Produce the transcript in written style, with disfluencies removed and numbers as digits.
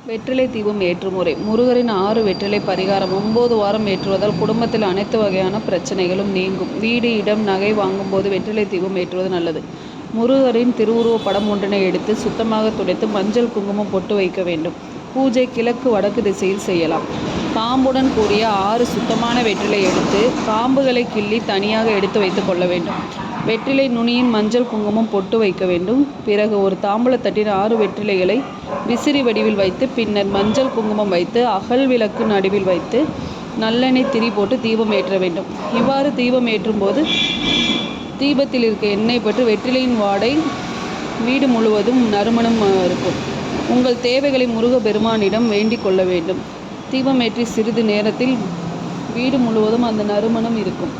வெற்றிலை தீபம் ஏற்றும் முறை. முருகரின் 6 வெற்றிலை பரிகாரம். 9 வாரம் ஏற்றுவதால் குடும்பத்தில் அனைத்து வகையான பிரச்சனைகளும் நீங்கும். வீடு, இடம், நகை வாங்கும்போது வெற்றிலை தீபம் ஏற்றுவது நல்லது. முருகரின் திருவுருவப் படம் ஒன்றினை எடுத்து சுத்தமாக துடைத்து மஞ்சள், குங்குமம் பொட்டு வைக்க வேண்டும். பூஜை கிழக்கு வடக்கு திசையில் செய்யலாம். காம்புடன் கூடிய 6 சுத்தமான வெற்றிலை எடுத்து காம்புகளை கிள்ளி தனியாக எடுத்து வைத்து கொள்ள வேண்டும். வெற்றிலை நுனியின் மஞ்சள், குங்குமம் பொட்டு வைக்க வேண்டும். பிறகு ஒரு தாம்பூலத்தட்டின் 6 வெற்றிலைகளை விசிறி வடிவில் வைத்து பின்னர் மஞ்சள், குங்குமம் வைத்து அகல் விளக்கு நடுவில் வைத்து நல்லெண்ணெய் திரி போட்டு தீபம் ஏற்ற வேண்டும். இவ்வாறு தீபம் ஏற்றும் போது தீபத்தில் இருக்க எண்ணெய் பட்டு வெற்றிலையின் வாடை வீடு முழுவதும் நறுமணம் இருக்கும். உங்கள் தேவைகளை முருக பெருமானிடம் வேண்டிக் கொள்ள வேண்டும். தீபம் ஏற்றி சிறிது நேரத்தில் வீடு முழுவதும் அந்த நறுமணம் இருக்கும்.